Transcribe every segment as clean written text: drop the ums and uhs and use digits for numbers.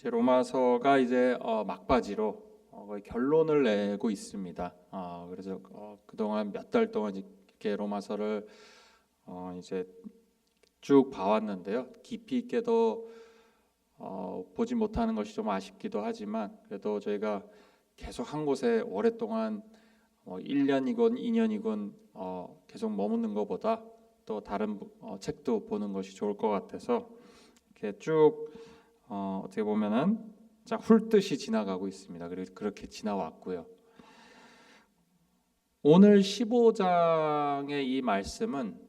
이제 로마서가 이제 막바지로 거의 결론을 내고 있습니다. 그래서 그동안 몇 달 동안 이렇게 로마서를 이제 쭉 봐왔는데요. 깊이 있게도 보지 못하는 것이 좀 아쉽기도 하지만 그래도 저희가 계속 한 곳에 오랫동안 1년이건 2년이건 계속 머무는 것보다 또 다른 책도 보는 것이 좋을 것 같아서 이렇게 쭉 어떻게 보면은 훑듯이 지나가고 있습니다. 그리고 그렇게 지나왔고요. 오늘 15장의 이 말씀은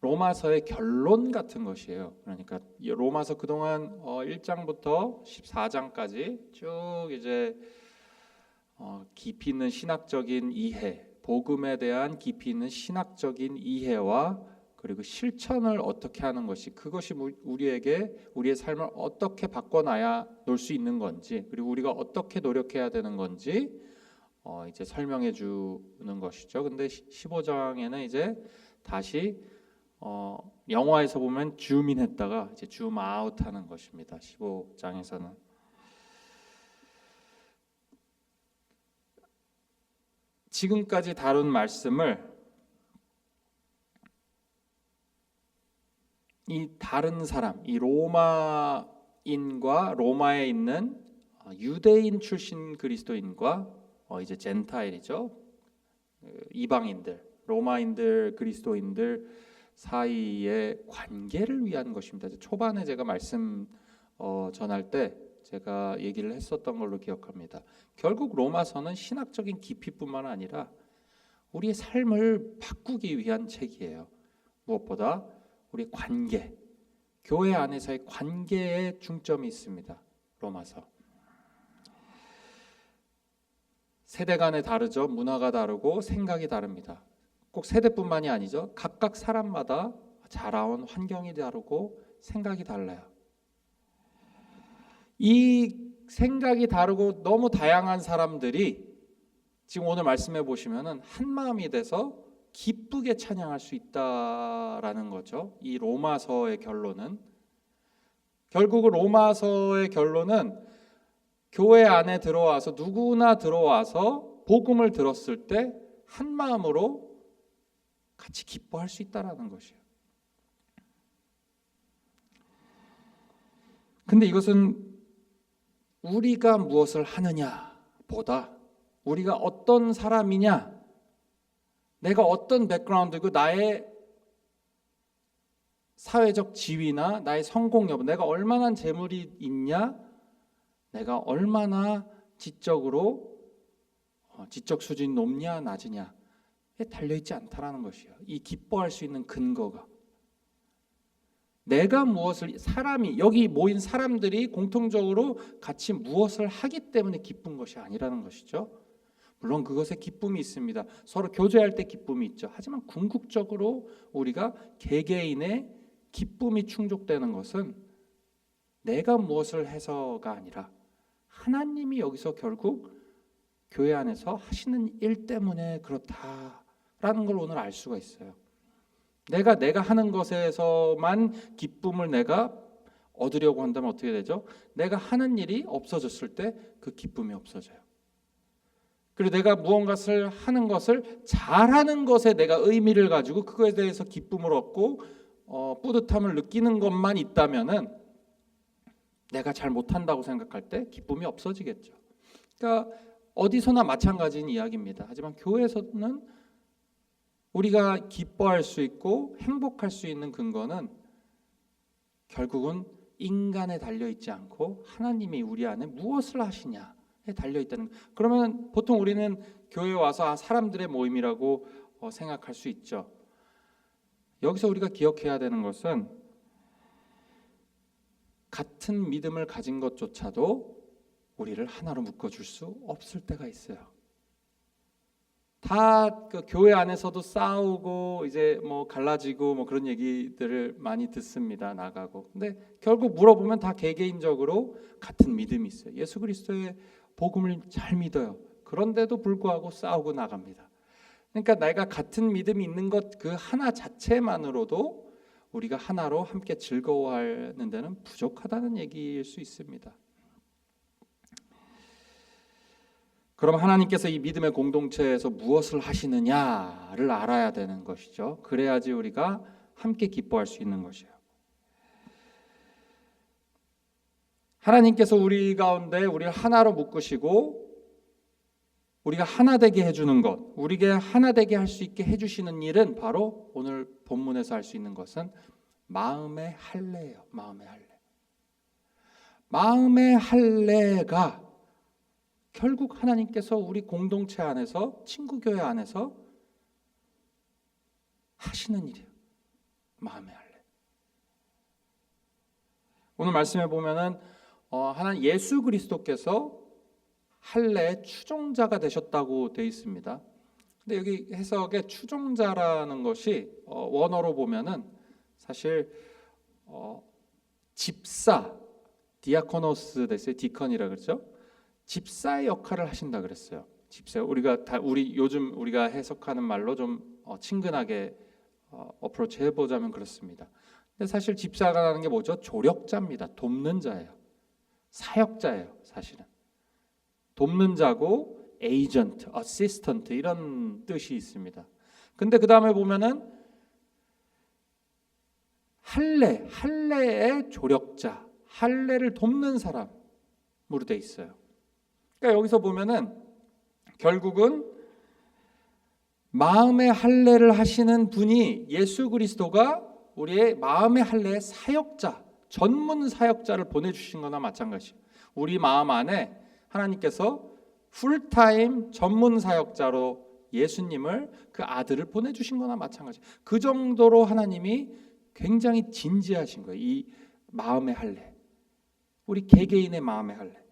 로마서의 결론 같은 것이에요. 그러니까 로마서 그동안 1장부터 14장까지 쭉 이제 깊이 있는 신학적인 이해, 복음에 대한 깊이 있는 신학적인 이해와 그리고 실천을 어떻게 하는 것이, 그것이 우리에게 우리의 삶을 어떻게 바꿔놔야 놓을 수 있는 건지, 그리고 우리가 어떻게 노력해야 되는 건지 이제 설명해 주는 것이죠. 근데 15장에는 이제 다시 영화에서 보면 줌인 했다가 이제 줌 아웃 하는 것입니다. 15장에서는 지금까지 다룬 말씀을 이 다른 사람, 이 로마인과 로마에 있는 유대인 출신 그리스도인과 이제 젠타일이죠. 이방인들, 로마인들, 그리스도인들 사이의 관계를 위한 것입니다. 초반에 제가 말씀 전할 때 제가 얘기를 했었던 걸로 기억합니다. 결국 로마서는 신학적인 깊이뿐만 아니라 우리의 삶을 바꾸기 위한 책이에요. 무엇보다 우리 관계, 교회 안에서의 관계에 중점이 있습니다. 로마서. 세대 간에 다르죠. 문화가 다르고 생각이 다릅니다. 꼭 세대뿐만이 아니죠. 각각 사람마다 자라온 환경이 다르고 생각이 달라요. 이 생각이 다르고 너무 다양한 사람들이 지금 오늘 말씀해 보시면은 한 마음이 돼서 기쁘게 찬양할 수 있다라는 거죠. 이 로마서의 결론은, 결국 로마서의 결론은 교회 안에 들어와서 누구나 들어와서 복음을 들었을 때 한 마음으로 같이 기뻐할 수 있다라는 것이에요. 근데 이것은 우리가 무엇을 하느냐보다 우리가 어떤 사람이냐, 내가 어떤 백그라운드고 나의 사회적 지위나 나의 성공 여부, 내가 얼마나 재물이 있냐, 내가 얼마나 지적 수준이 높냐 낮으냐에 달려있지 않다라는 것이에요. 이 기뻐할 수 있는 근거가 내가 무엇을, 사람이 여기 모인 사람들이 공통적으로 같이 무엇을 하기 때문에 기쁜 것이 아니라는 것이죠. 물론 그것에 기쁨이 있습니다. 서로 교제할 때 기쁨이 있죠. 하지만 궁극적으로 우리가 개개인의 기쁨이 충족되는 것은 내가 무엇을 해서가 아니라 하나님이 여기서 결국 교회 안에서 하시는 일 때문에 그렇다라는 걸 오늘 알 수가 있어요. 내가 하는 것에서만 기쁨을 내가 얻으려고 한다면 어떻게 되죠? 내가 하는 일이 없어졌을 때 그 기쁨이 없어져요. 그리고 내가 무언가를 하는 것을 잘하는 것에 내가 의미를 가지고 그거에 대해서 기쁨을 얻고 뿌듯함을 느끼는 것만 있다면은 내가 잘 못한다고 생각할 때 기쁨이 없어지겠죠. 그러니까 어디서나 마찬가지인 이야기입니다. 하지만 교회에서는 우리가 기뻐할 수 있고 행복할 수 있는 근거는 결국은 인간에 달려있지 않고 하나님이 우리 안에 무엇을 하시냐에 달려있다는. 그러면 보통 우리는 교회에 와서 사람들의 모임이라고 생각할 수 있죠. 여기서 우리가 기억해야 되는 것은 같은 믿음을 가진 것조차도 우리를 하나로 묶어줄 수 없을 때가 있어요. 다 그 교회 안에서도 싸우고 이제 갈라지고 그런 얘기들을 많이 듣습니다. 나가고. 근데 결국 물어보면 다 개개인적으로 같은 믿음이 있어요. 예수 그리스도의 복음을 잘 믿어요. 그런데도 불구하고 싸우고 나갑니다. 그러니까 내가 같은 믿음이 있는 것 그 하나 자체만으로도 우리가 하나로 함께 즐거워하는 데는 부족하다는 얘기일 수 있습니다. 그럼 하나님께서 이 믿음의 공동체에서 무엇을 하시느냐를 알아야 되는 것이죠. 그래야지 우리가 함께 기뻐할 수 있는 것이에요. 하나님께서 우리 가운데 우리를 하나로 묶으시고 우리가 하나 되게 해주는 것, 우리에게 하나 되게 할 수 있게 해주시는 일은 바로 오늘 본문에서 할 수 있는 것은 마음의 할례예요. 마음의 할례. 마음의 할례가 결국 하나님께서 우리 공동체 안에서, 친구교회 안에서 하시는 일이에요. 마음의 할례. 오늘 말씀해 보면은 하나님 예수 그리스도께서 할례의 추종자가 되셨다고 되어 있습니다. 근데 여기 해석에 추종자라는 것이 원어로 보면은 사실 집사, 디아코노스 됐어요. 디컨이라 그러죠. 집사의 역할을 하신다 그랬어요. 집사. 우리 요즘 우리가 해석하는 말로 좀 친근하게 어프로치 해보자면 그렇습니다. 근데 사실 집사라는 게 뭐죠? 조력자입니다. 돕는 자예요. 사역자예요. 사실은 돕는 자고 에이전트, 어시스턴트 이런 뜻이 있습니다. 근데 그 다음에 보면은 할례의 조력자, 할례를 돕는 사람으로 돼 있어요. 그러니까 여기서 보면은 결국은 마음의 할례를 하시는 분이 예수 그리스도가 우리의 마음의 할례의 사역자, 전문 사역자를 보내주신 거나 마찬가지예요. 우리 마음 안에 하나님께서 풀타임 전문 사역자로 예수님을 그 아들을 보내주신 거나 마찬가지예요. 그 정도로 하나님이 굉장히 진지하신 거예요. 이 마음의 할례, 우리 개개인의 마음의 할례.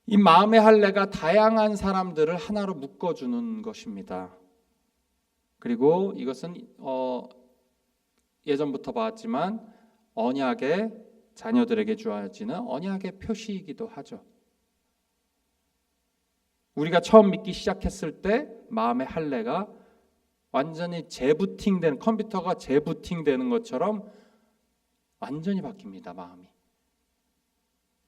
이 마음의 할례가 다양한 사람들을 하나로 묶어주는 것입니다. 그리고 이것은 예전부터 봤지만 언약의 자녀들에게 주어지는 언약의 표시이기도 하죠. 우리가 처음 믿기 시작했을 때 마음의 할례가 완전히 재부팅된, 컴퓨터가 재부팅되는 것처럼 완전히 바뀝니다. 마음이.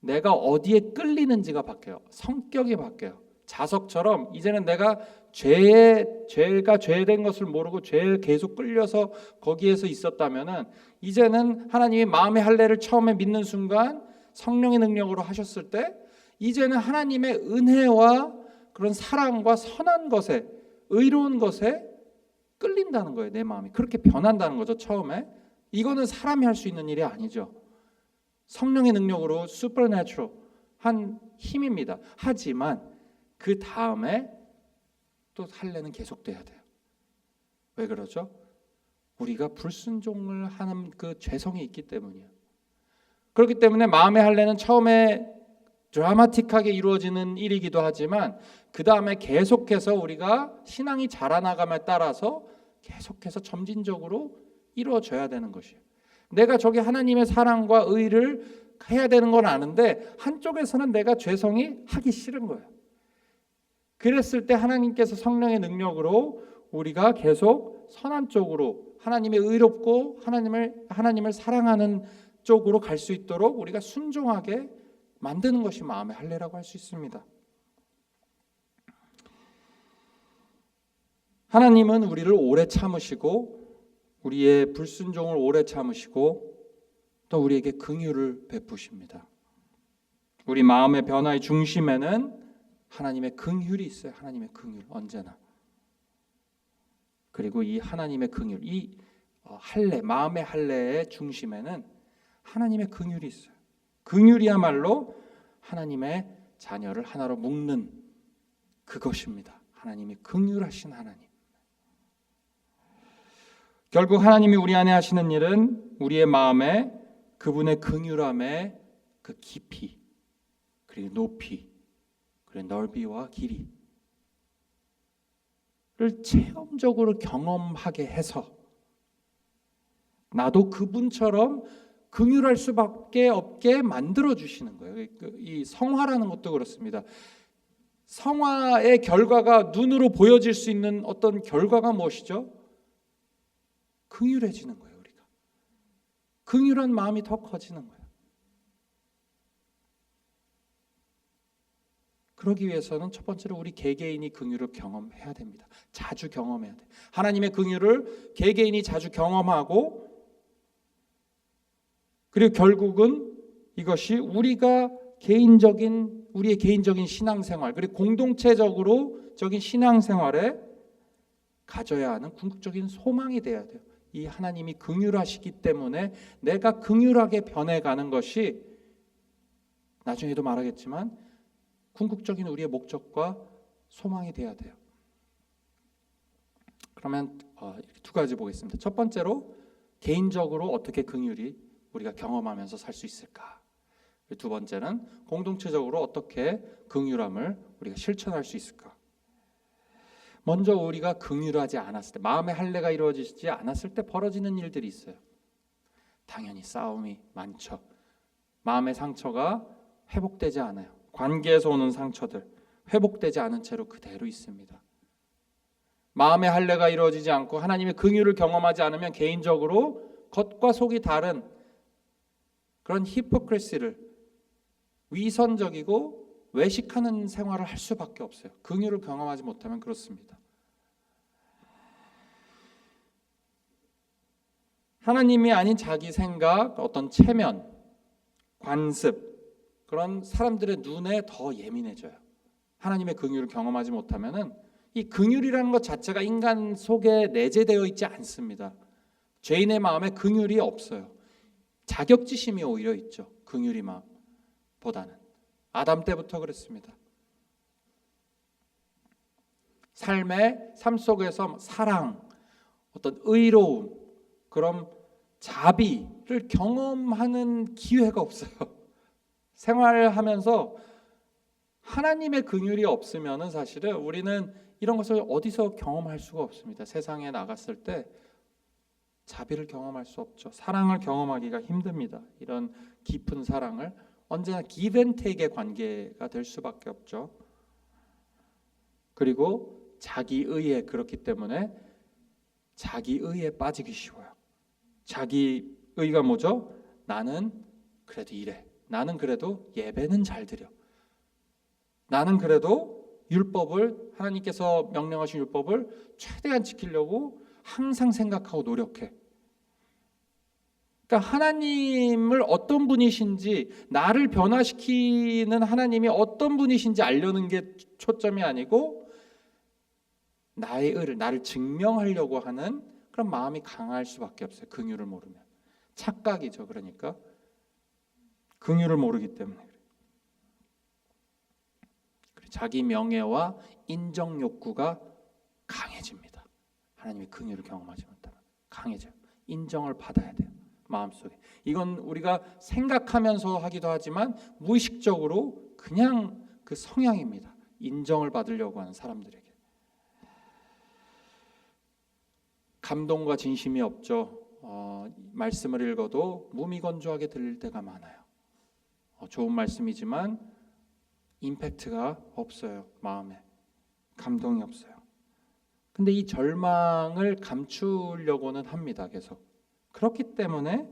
내가 어디에 끌리는지가 바뀌어요. 성격이 바뀌어요. 자석처럼 이제는 내가 죄가 죄된 것을 모르고 죄에 계속 끌려서 거기에서 있었다면은 이제는 하나님이 마음의 할례를 처음에 믿는 순간 성령의 능력으로 하셨을 때 이제는 하나님의 은혜와 그런 사랑과 선한 것에, 의로운 것에 끌린다는 거예요. 내 마음이 그렇게 변한다는 거죠. 처음에 이거는 사람이 할 수 있는 일이 아니죠. 성령의 능력으로 슈퍼내추럴 한 힘입니다. 하지만 그 다음에 또 할례는 계속돼야 돼요. 왜 그러죠? 우리가 불순종을 하는 그 죄성이 있기 때문이에요. 그렇기 때문에 마음의 할례는 처음에 드라마틱하게 이루어지는 일이기도 하지만 그 다음에 계속해서 우리가 신앙이 자라나감에 따라서 계속해서 점진적으로 이루어져야 되는 것이에요. 내가 저기 하나님의 사랑과 의를 해야 되는 건 아는데 한쪽에서는 내가 죄성이 하기 싫은 거예요. 그랬을 때 하나님께서 성령의 능력으로 우리가 계속 선한 쪽으로 하나님의 의롭고 하나님을 사랑하는 쪽으로 갈 수 있도록 우리가 순종하게 만드는 것이 마음의 할례라고 할 수 있습니다. 하나님은 우리를 오래 참으시고 우리의 불순종을 오래 참으시고 또 우리에게 긍휼을 베푸십니다. 우리 마음의 변화의 중심에는 하나님의 긍휼이 있어요. 하나님의 긍휼 언제나. 그리고 이 하나님의 긍휼, 이 할례, 마음의 할례의 중심에는 하나님의 긍휼이 있어요. 긍휼이야말로 하나님의 자녀를 하나로 묶는 그것입니다. 하나님이 긍휼하신 하나님. 결국 하나님이 우리 안에 하시는 일은 우리의 마음에 그분의 긍휼함의 그 깊이, 그리고 높이, 그리고 넓이와 길이를 체험적으로 경험하게 해서 나도 그분처럼 긍휼할 수밖에 없게 만들어 주시는 거예요. 이 성화라는 것도 그렇습니다. 성화의 결과가 눈으로 보여질 수 있는 어떤 결과가 무엇이죠? 긍휼해지는 거예요. 우리가 긍휼한 마음이 더 커지는 거예요. 그러기 위해서는 첫 번째로 우리 개개인이 긍휼을 경험해야 됩니다. 자주 경험해야 돼. 하나님의 긍휼을 개개인이 자주 경험하고, 그리고 결국은 이것이 우리의 개인적인 신앙생활, 그리고 공동체적인 신앙생활에 가져야 하는 궁극적인 소망이 돼야 돼요. 이 하나님이 긍휼하시기 때문에 내가 긍휼하게 변해가는 것이, 나중에도 말하겠지만, 궁극적인 우리의 목적과 소망이 돼야 돼요. 그러면 이렇게 두 가지 보겠습니다. 첫 번째로 개인적으로 어떻게 긍휼이 우리가 경험하면서 살 수 있을까? 두 번째는 공동체적으로 어떻게 긍휼함을 우리가 실천할 수 있을까? 먼저 우리가 긍휼하지 않았을 때, 마음의 할례가 이루어지지 않았을 때 벌어지는 일들이 있어요. 당연히 싸움이 많죠. 마음의 상처가 회복되지 않아요. 관계에서 오는 상처들 회복되지 않은 채로 그대로 있습니다. 마음의 할례가 이루어지지 않고 하나님의 긍휼을 경험하지 않으면 개인적으로 겉과 속이 다른 그런 히포크리시를, 위선적이고 외식하는 생활을 할 수밖에 없어요. 긍휼을 경험하지 못하면 그렇습니다. 하나님이 아닌 자기 생각, 어떤 체면, 관습, 그런 사람들의 눈에 더 예민해져요. 하나님의 긍휼을 경험하지 못하면은 이 긍휼이라는 것 자체가 인간 속에 내재되어 있지 않습니다. 죄인의 마음에 긍휼이 없어요. 자격지심이 오히려 있죠. 긍휼이 마음보다는. 아담 때부터 그랬습니다. 삶 속에서 사랑, 어떤 의로움, 그런 자비를 경험하는 기회가 없어요. 생활하면서 하나님의 긍휼이 없으면은 사실은 우리는 이런 것을 어디서 경험할 수가 없습니다. 세상에 나갔을 때 자비를 경험할 수 없죠. 사랑을 경험하기가 힘듭니다. 이런 깊은 사랑을 언제나 give and take의 관계가 될 수밖에 없죠. 그리고 자기의에, 그렇기 때문에 자기의에 빠지기 쉬워요. 자기의가 뭐죠? 나는 그래도 이래. 나는 그래도 예배는 잘 드려. 나는 그래도 율법을, 하나님께서 명령하신 율법을 최대한 지키려고 항상 생각하고 노력해. 그러니까 하나님을 어떤 분이신지, 나를 변화시키는 하나님이 어떤 분이신지 알려는 게 초점이 아니고 나의 의를, 나를 증명하려고 하는 그런 마음이 강할 수밖에 없어요. 긍휼을 모르면. 착각이죠. 그러니까 긍휼을 모르기 때문에 자기 명예와 인정 욕구가 강해집니다. 하나님의 긍휼을 경험하지 못하면 강해져요. 인정을 받아야 돼요. 마음속에. 이건 우리가 생각하면서 하기도 하지만 무의식적으로 그냥 그 성향입니다. 인정을 받으려고 하는 사람들에게. 감동과 진심이 없죠. 말씀을 읽어도 무미건조하게 들릴 때가 많아요. 좋은 말씀이지만 임팩트가 없어요. 마음에 감동이 없어요. 근데 이 절망을 감추려고는 합니다. 계속. 그렇기 때문에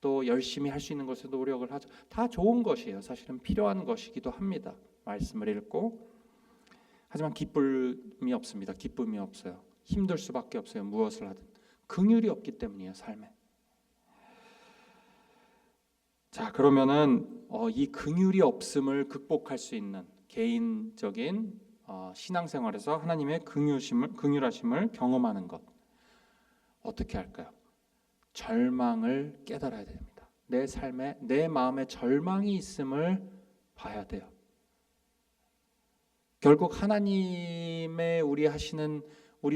또 열심히 할 수 있는 것에 노력을 하죠. 다 좋은 것이에요. 사실은 필요한 것이기도 합니다. 말씀을 읽고. 하지만 기쁨이 없습니다. 기쁨이 없어요. 힘들 수밖에 없어요. 무엇을 하든. 긍휼이 없기 때문이에요. 삶에. 자, 그러면은 이 긍휼이 없음을 극복할 수 있는 개인적인 신앙생활에서 하나님의 긍휼하심을 경험하는 것, 어떻게 할까요? 절망을 깨달아야 됩니다. 내 삶에, 내 마음에 절망이 있음을 봐야 돼요. 결국 하나님의 우리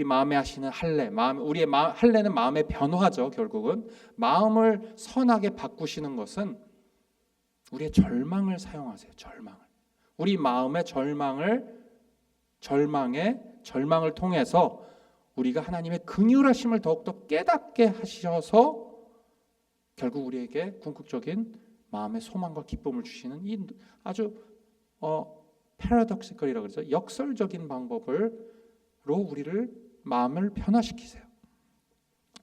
마음에 하시는 할례, 우리의 할례는 마음의 변화죠. 결국은 마음을 선하게 바꾸시는 것은 우리의 절망을 사용하세요. 절망을. 우리 마음의 절망을 통해서 우리가 하나님의 긍휼하심을 더욱더 깨닫게 하셔서 결국 우리에게 궁극적인 마음의 소망과 기쁨을 주시는 이 아주 패러독시컬이라고 그러죠. 역설적인 방법으로 우리를 마음을 변화시키세요.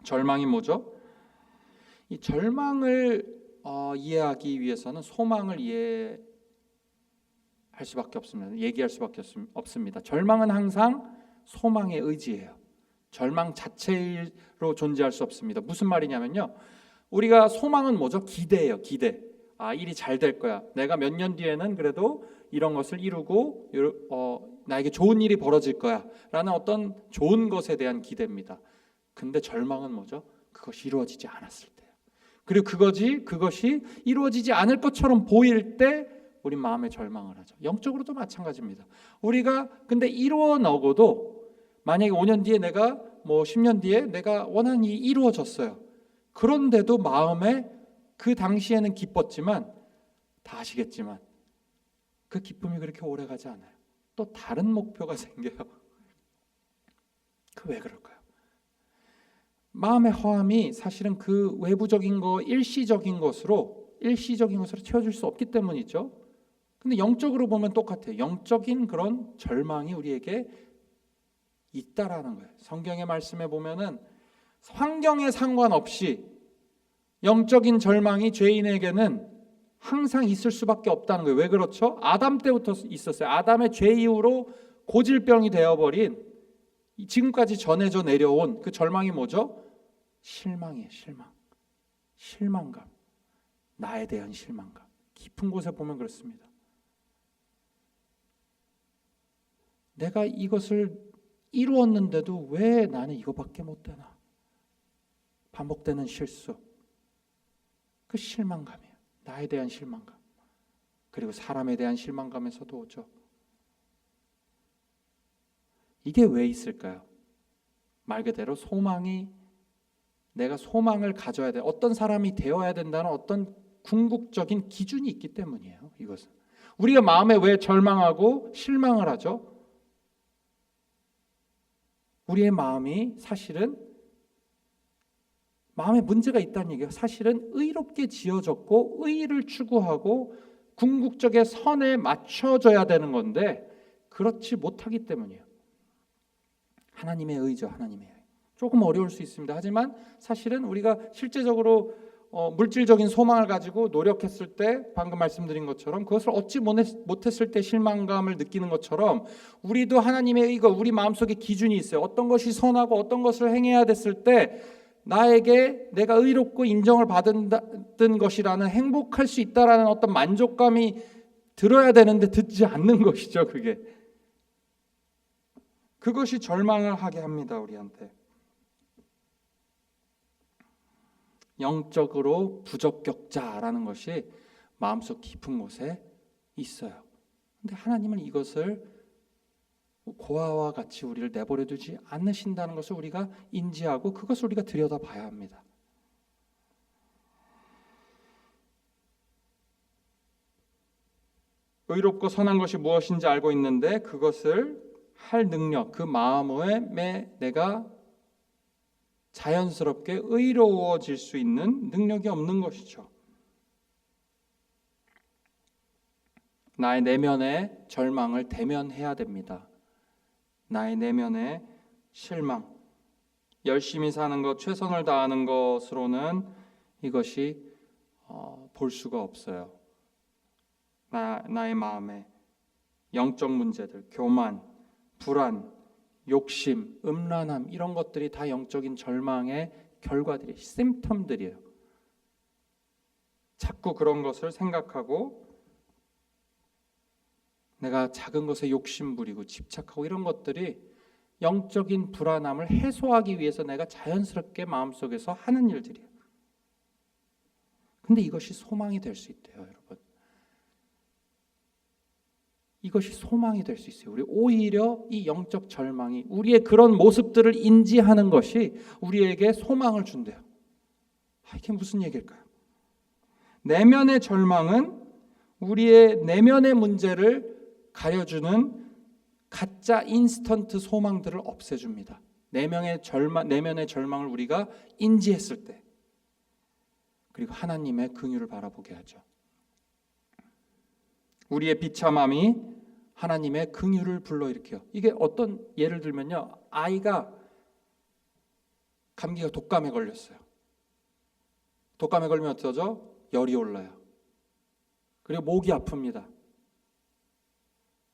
절망이 뭐죠? 이 절망을 이해하기 위해서는 소망을 이해할 수밖에 없습니다. 얘기할 수밖에 없습니다. 절망은 항상 소망의 의지예요. 절망 자체로 존재할 수 없습니다. 무슨 말이냐면요, 우리가 소망은 뭐죠? 기대예요. 기대. 일이 잘 될 거야. 내가 몇 년 뒤에는 그래도 이런 것을 이루고 나에게 좋은 일이 벌어질 거야 라는 어떤 좋은 것에 대한 기대입니다. 근데 절망은 뭐죠? 그것이 이루어지지 않았을 때요. 그리고 그것이 이루어지지 않을 것처럼 보일 때 우리 마음에 절망을 하죠. 영적으로도 마찬가지입니다. 우리가 근데 이루어 나고도 만약에 5년 뒤에 내가 10년 뒤에 내가 원하는 일이 이루어졌어요. 그런데도 마음에 그 당시에는 기뻤지만 다 아시겠지만 그 기쁨이 그렇게 오래 가지 않아요. 또 다른 목표가 생겨요. 왜 그럴까요? 마음의 허함이 사실은 그 외부적인 거 일시적인 것으로 채워줄 수 없기 때문이죠. 근데 영적으로 보면 똑같아요. 영적인 그런 절망이 우리에게 있다라는 거예요. 성경의 말씀에 보면은 환경에 상관없이 영적인 절망이 죄인에게는 항상 있을 수밖에 없다는 거예요. 왜 그렇죠? 아담 때부터 있었어요. 아담의 죄 이후로 고질병이 되어버린 지금까지 전해져 내려온 그 절망이 뭐죠? 실망이에요. 실망감. 나에 대한 실망감. 깊은 곳에 보면 그렇습니다. 내가 이것을 이루었는데도 왜 나는 이거밖에 못 되나? 반복되는 실수. 그 실망감이에요. 나에 대한 실망감. 그리고 사람에 대한 실망감에서도 오죠. 이게 왜 있을까요? 말 그대로 내가 소망을 가져야 돼. 어떤 사람이 되어야 된다는 어떤 궁극적인 기준이 있기 때문이에요. 이것은. 우리가 마음에 왜 절망하고 실망을 하죠? 우리의 마음이 사실은 마음에 문제가 있다는 얘기예요. 사실은 의롭게 지어졌고 의를 추구하고 궁극적의 선에 맞춰져야 되는 건데 그렇지 못하기 때문이에요. 하나님의 의죠. 하나님의 의. 조금 어려울 수 있습니다. 하지만 사실은 우리가 실제적으로 물질적인 소망을 가지고 노력했을 때 방금 말씀드린 것처럼 그것을 얻지 못했을 때 실망감을 느끼는 것처럼 우리도 하나님의 의가 우리 마음속에 기준이 있어요. 어떤 것이 선하고 어떤 것을 행해야 됐을 때 나에게 내가 의롭고 인정을 받은 것이라는 행복할 수 있다라는 어떤 만족감이 들어야 되는데 듣지 않는 것이죠. 그것이 절망을 하게 합니다. 우리한테. 영적으로 부적격자라는 것이 마음속 깊은 곳에 있어요. 근데 하나님은 이것을 고아와 같이 우리를 내버려 두지 않으신다는 것을 우리가 인지하고 그것을 우리가 들여다봐야 합니다. 의롭고 선한 것이 무엇인지 알고 있는데 그것을 할 능력, 그 마음에 내가 자연스럽게 의로워질 수 있는 능력이 없는 것이죠. 나의 내면의 절망을 대면해야 됩니다. 나의 내면의 실망, 열심히 사는 것, 최선을 다하는 것으로는 이것이 볼 수가 없어요. 나의 마음에 영적 문제들, 교만, 불안, 욕심, 음란함 이런 것들이 다 영적인 절망의 결과들이 심텀들이에요. 자꾸 그런 것을 생각하고 내가 작은 것에 욕심 부리고 집착하고 이런 것들이 영적인 불안함을 해소하기 위해서 내가 자연스럽게 마음속에서 하는 일들이에요. 근데 이것이 소망이 될 수 있대요, 여러분. 이것이 소망이 될 수 있어요. 우리 오히려 이 영적 절망이 우리의 그런 모습들을 인지하는 것이 우리에게 소망을 준대요. 이게 무슨 얘기일까요? 내면의 절망은 우리의 내면의 문제를 가려주는 가짜 인스턴트 소망들을 없애줍니다. 내면의 절망을 우리가 인지했을 때, 그리고 하나님의 긍휼을 바라보게 하죠. 우리의 비참함이 하나님의 긍휼을 불러일으켜요. 이게 어떤 예를 들면요, 아이가 감기가 독감에 걸렸어요. 독감에 걸리면 어쩌죠? 열이 올라요. 그리고 목이 아픕니다.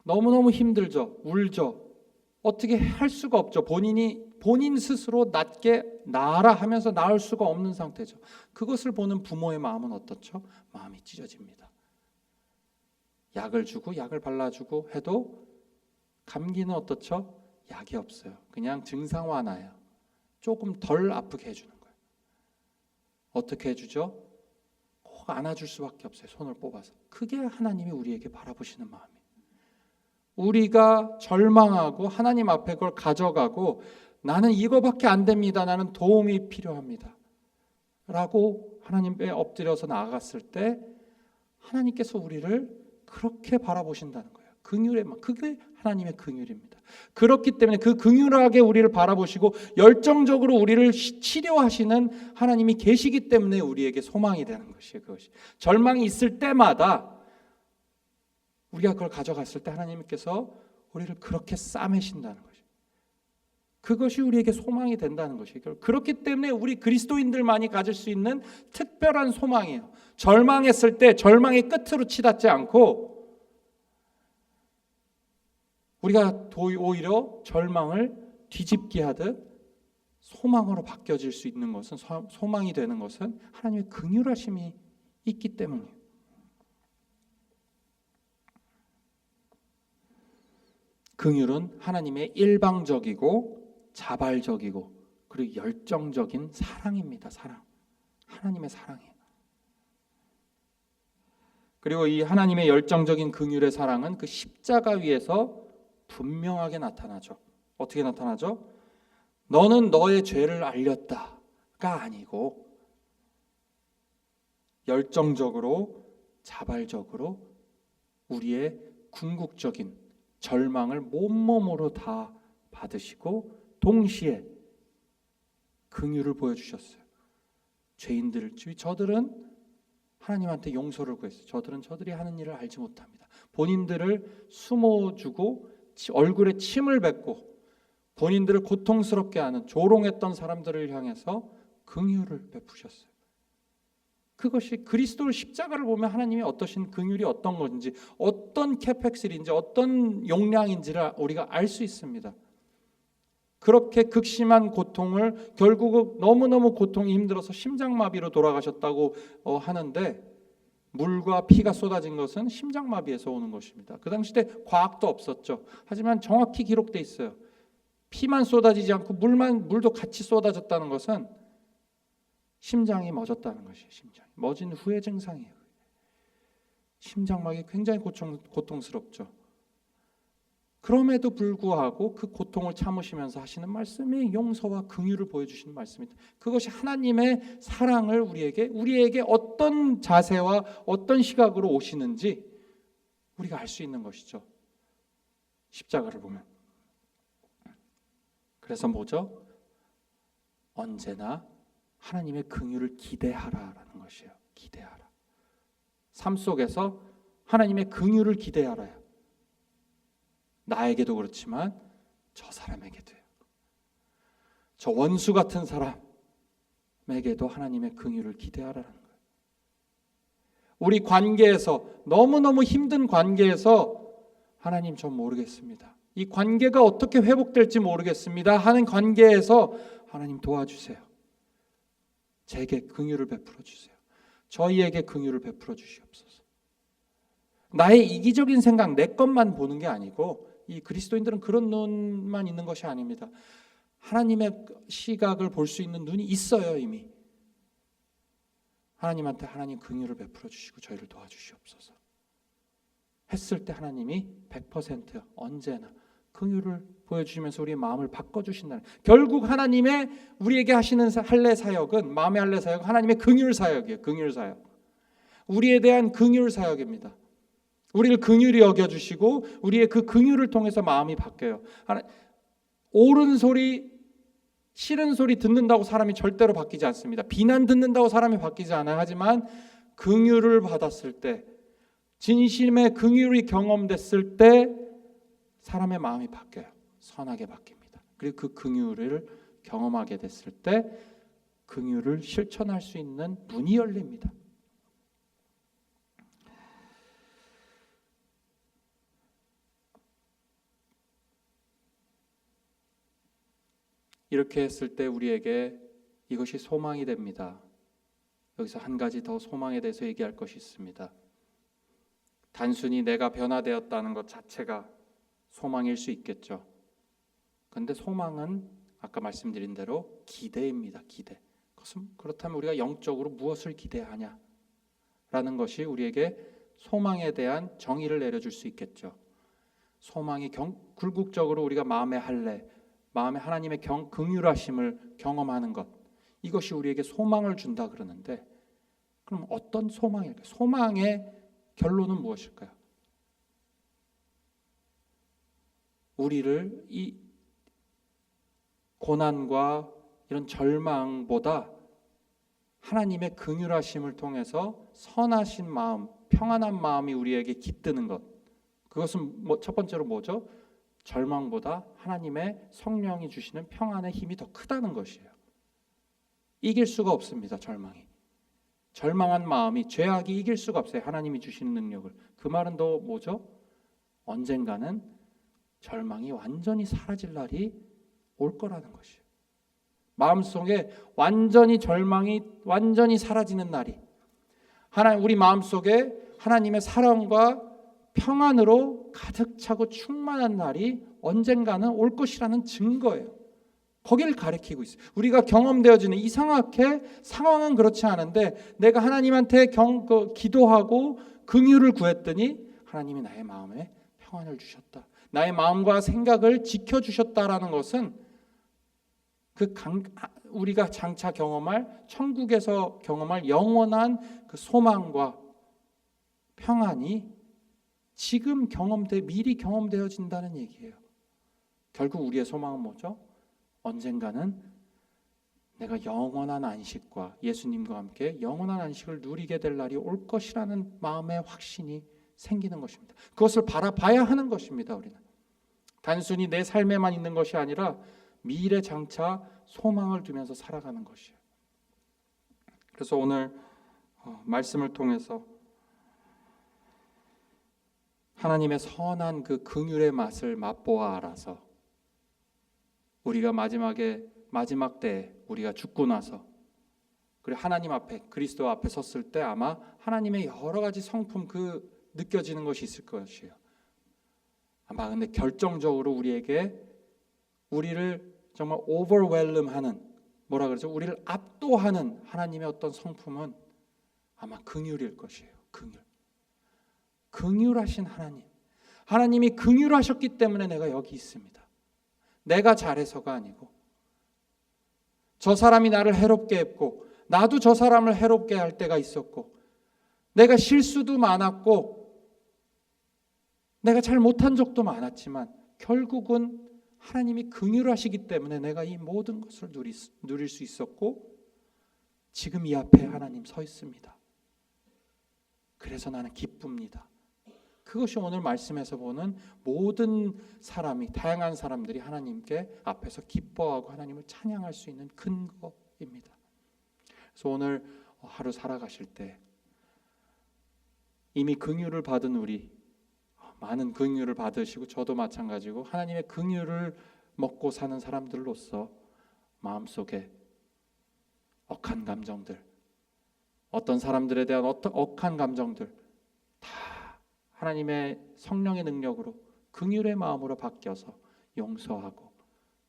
너무너무 힘들죠. 울죠. 어떻게 할 수가 없죠. 본인 스스로 낫게 나아라 하면서 나을 수가 없는 상태죠. 그것을 보는 부모의 마음은 어떻죠? 마음이 찢어집니다. 약을 주고 약을 발라주고 해도 감기는 어떻죠? 약이 없어요. 그냥 증상 완화예요. 조금 덜 아프게 해주는 거예요. 어떻게 해주죠? 꼭 안아줄 수밖에 없어요. 손을 뽑아서. 그게 하나님이 우리에게 바라보시는 마음이에요. 우리가 절망하고 하나님 앞에 그걸 가져가고 나는 이거밖에 안 됩니다. 나는 도움이 필요합니다. 라고 하나님께 엎드려서 나아갔을 때 하나님께서 우리를 그렇게 바라보신다는 거예요. 긍휼의 마음. 그게 하나님의 긍휼입니다. 그렇기 때문에 그 긍휼하게 우리를 바라보시고 열정적으로 우리를 치료하시는 하나님이 계시기 때문에 우리에게 소망이 되는 것이에요. 그것이 절망이 있을 때마다 우리가 그걸 가져갔을 때 하나님께서 우리를 그렇게 싸매신다는 것이에요. 그것이 우리에게 소망이 된다는 것이에요. 그렇기 때문에 우리 그리스도인들만이 가질 수 있는 특별한 소망이에요. 절망했을 때 절망의 끝으로 치닫지 않고 우리가 오히려 절망을 뒤집기 하듯 소망으로 바뀌어질 수 있는 것은, 소망이 되는 것은 하나님의 긍휼하심이 있기 때문이에요. 긍휼은 하나님의 일방적이고 자발적이고 그리고 열정적인 사랑입니다. 사랑. 하나님의 사랑이에요. 그리고 이 하나님의 열정적인 긍휼의 사랑은 그 십자가 위에서 분명하게 나타나죠. 어떻게 나타나죠? 너는 너의 죄를 알렸다가 아니고 열정적으로 자발적으로 우리의 궁극적인 절망을 몸몸으로 다 받으시고 동시에 긍휼을 보여주셨어요. 저들은 하나님한테 용서를 구했어요. 저들이 하는 일을 알지 못합니다. 본인들을 숨어주고 얼굴에 침을 뱉고 본인들을 고통스럽게 하는 조롱했던 사람들을 향해서 긍휼을 베푸셨어요. 그것이 그리스도의 십자가를 보면 하나님이 어떠신 긍휼이 어떤 건지, 어떤 캐펙슬인지, 어떤 용량인지를 우리가 알 수 있습니다. 그렇게 극심한 고통을 결국 너무너무 고통이 힘들어서 심장마비로 돌아가셨다고 하는데 물과 피가 쏟아진 것은 심장마비에서 오는 것입니다. 그 당시 때 과학도 없었죠. 하지만 정확히 기록돼 있어요. 피만 쏟아지지 않고 물도 같이 쏟아졌다는 것은 심장이 멎었다는 것이에요. 심장이 멎은 후의 증상이에요. 심장막이 굉장히 고통스럽죠. 그럼에도 불구하고 그 고통을 참으시면서 하시는 말씀이 용서와 긍휼을 보여주시는 말씀입니다. 그것이 하나님의 사랑을 우리에게 어떤 자세와 어떤 시각으로 오시는지 우리가 알 수 있는 것이죠. 십자가를 보면. 그래서 뭐죠? 언제나 하나님의 긍휼을 기대하라라는 것이에요. 기대하라. 삶 속에서 하나님의 긍휼을 기대하라요. 나에게도 그렇지만 저 사람에게도요. 저 원수 같은 사람에게도 하나님의 긍휼을 기대하라는 거예요. 우리 관계에서 너무너무 힘든 관계에서 하나님 전 모르겠습니다. 이 관계가 어떻게 회복될지 모르겠습니다 하는 관계에서 하나님 도와주세요. 제게 긍휼을 베풀어 주세요. 저희에게 긍휼을 베풀어 주시옵소서. 나의 이기적인 생각, 내 것만 보는 게 아니고 이 그리스도인들은 그런 눈만 있는 것이 아닙니다. 하나님의 시각을 볼 수 있는 눈이 있어요. 이미. 하나님한테 하나님 긍휼을 베풀어 주시고 저희를 도와주시옵소서. 했을 때 하나님이 100% 언제나 긍휼을 보여주시면서 우리의 마음을 바꿔주신다는, 결국 하나님의 우리에게 하시는 할례 사역은, 마음의 할례 사역은 하나님의 긍휼 사역이에요. 긍휼 사역. 우리에 대한 긍휼 사역입니다. 우리를 긍휼히 여겨주시고 우리의 그 긍휼을 통해서 마음이 바뀌어요. 옳은 소리, 싫은 소리 듣는다고 사람이 절대로 바뀌지 않습니다. 비난 듣는다고 사람이 바뀌지 않아요. 하지만 긍휼을 받았을 때, 진심의 긍휼이 경험됐을 때 사람의 마음이 바뀌어요. 선하게 바뀝니다. 그리고 그 긍휼을 경험하게 됐을 때 긍휼을 실천할 수 있는 문이 열립니다. 이렇게 했을 때 우리에게 이것이 소망이 됩니다. 여기서 한 가지 더 소망에 대해서 얘기할 것이 있습니다. 단순히 내가 변화되었다는 것 자체가 소망일 수 있겠죠. 그런데 소망은 아까 말씀드린 대로 기대입니다. 기대. 그렇다면 우리가 영적으로 무엇을 기대하냐? 라는 것이 우리에게 소망에 대한 정의를 내려줄 수 있겠죠. 소망이 굴국적으로 우리가 마음에 하나님의 긍휼하심을 경험하는 것, 이것이 우리에게 소망을 준다 그러는데, 그럼 어떤 소망일까요? 소망의 결론은 무엇일까요? 우리를 이 고난과 이런 절망보다 하나님의 긍휼하심을 통해서 선하신 마음, 평안한 마음이 우리에게 깃드는 것, 그것은 첫 번째로 뭐죠? 절망보다 하나님의 성령이 주시는 평안의 힘이 더 크다는 것이에요. 이길 수가 없습니다. 절망한 마음이, 죄악이 이길 수가 없어요. 하나님이 주시는 능력을. 그 말은 더 뭐죠? 언젠가는 절망이 완전히 사라질 날이 올 거라는 것이에요. 마음속에 절망이 완전히 사라지는 날이, 우리 마음속에 하나님의 사랑과 평안으로 가득 차고 충만한 날이 언젠가는 올 것이라는 증거예요. 거기를 가리키고 있어요. 우리가 경험되어지는 이상하게 상황은 그렇지 않은데, 내가 하나님한테 기도하고 긍휼을 구했더니 하나님이 나의 마음에 평안을 주셨다. 나의 마음과 생각을 지켜주셨다라는 것은 우리가 장차 경험할, 천국에서 경험할 영원한 그 소망과 평안이 지금 미리 경험되어진다는 얘기예요. 결국 우리의 소망은 뭐죠? 언젠가는 내가 영원한 안식과 예수님과 함께 영원한 안식을 누리게 될 날이 올 것이라는 마음의 확신이 생기는 것입니다. 그것을 바라봐야 하는 것입니다. 우리는 단순히 내 삶에만 있는 것이 아니라 미래 장차 소망을 두면서 살아가는 것이에요. 그래서 오늘 말씀을 통해서 하나님의 선한 그 긍휼의 맛을 맛보아 알아서 우리가 마지막 때에 우리가 죽고 나서 그리고 하나님 앞에, 그리스도 앞에 섰을 때 아마 하나님의 여러 가지 성품 느껴지는 것이 있을 것이에요. 아마 근데 결정적으로 우리를 정말 overwhelm하는, 우리를 압도하는 하나님의 어떤 성품은 아마 긍휼일 것이에요. 긍휼하신 하나님이 긍휼하셨기 때문에 내가 여기 있습니다. 내가 잘해서가 아니고, 저 사람이 나를 해롭게 했고 나도 저 사람을 해롭게 할 때가 있었고, 내가 실수도 많았고 내가 잘 못한 적도 많았지만 결국은 하나님이 긍휼하시기 때문에 내가 이 모든 것을 누릴 수 있었고, 지금 이 앞에 하나님 서 있습니다. 그래서 나는 기쁩니다. 그것이 오늘 말씀에서 보는 모든 다양한 사람들이 하나님께 앞에서 기뻐하고 하나님을 찬양할 수 있는 근거입니다. 그래서 오늘 하루 살아가실 때 이미 긍휼을 받은 많은 긍휼을 받으시고, 저도 마찬가지고 하나님의 긍휼을 먹고 사는 사람들로서 마음속에 억한 감정들, 어떤 사람들에 대한 억한 감정들 다 하나님의 성령의 능력으로 긍휼의 마음으로 바뀌어서 용서하고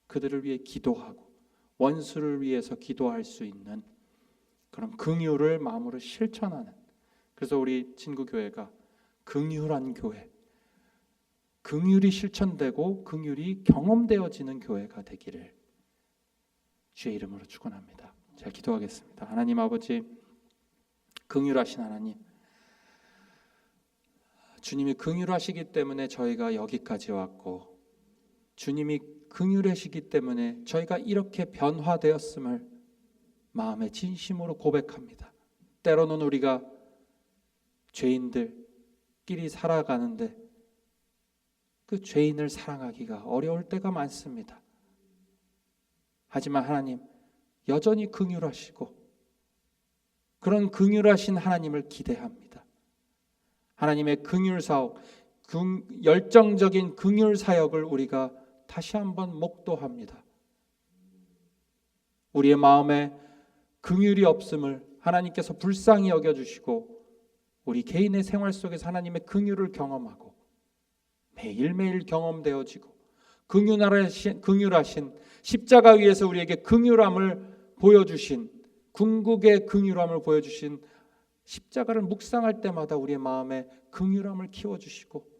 그들을 위해 기도하고 원수를 위해서 기도할 수 있는 그런 긍휼을 마음으로 실천하는, 그래서 우리 친구 교회가 긍휼한 교회, 긍휼이 실천되고 긍휼이 경험되어지는 교회가 되기를 주의 이름으로 축원합니다. 제가 기도하겠습니다. 하나님 아버지, 긍휼하신 하나님, 주님이 긍휼하시기 때문에 저희가 여기까지 왔고, 주님이 긍휼하시기 때문에 저희가 이렇게 변화되었음을 마음의 진심으로 고백합니다. 때로는 우리가 죄인들끼리 살아가는데 그 죄인을 사랑하기가 어려울 때가 많습니다. 하지만 하나님 여전히 긍휼하시고 그런 긍휼하신 하나님을 기대합니다. 하나님의 긍휼 사역, 열정적인 긍휼 사역을 우리가 다시 한번 목도합니다. 우리의 마음에 긍휼이 없음을 하나님께서 불쌍히 여겨주시고 우리 개인의 생활 속에서 하나님의 긍휼을 경험하고 매일매일 경험되어지고 긍휼하신 십자가 위에서 우리에게 긍휼함을 보여주신 궁극의 긍휼함을 보여주신 십자가를 묵상할 때마다 우리의 마음에 긍휼함을 키워주시고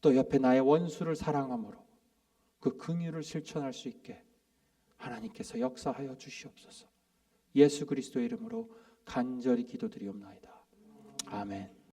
또 옆에 나의 원수를 사랑함으로 그 긍휼을 실천할 수 있게 하나님께서 역사하여 주시옵소서. 예수 그리스도의 이름으로 간절히 기도드리옵나이다. 아멘.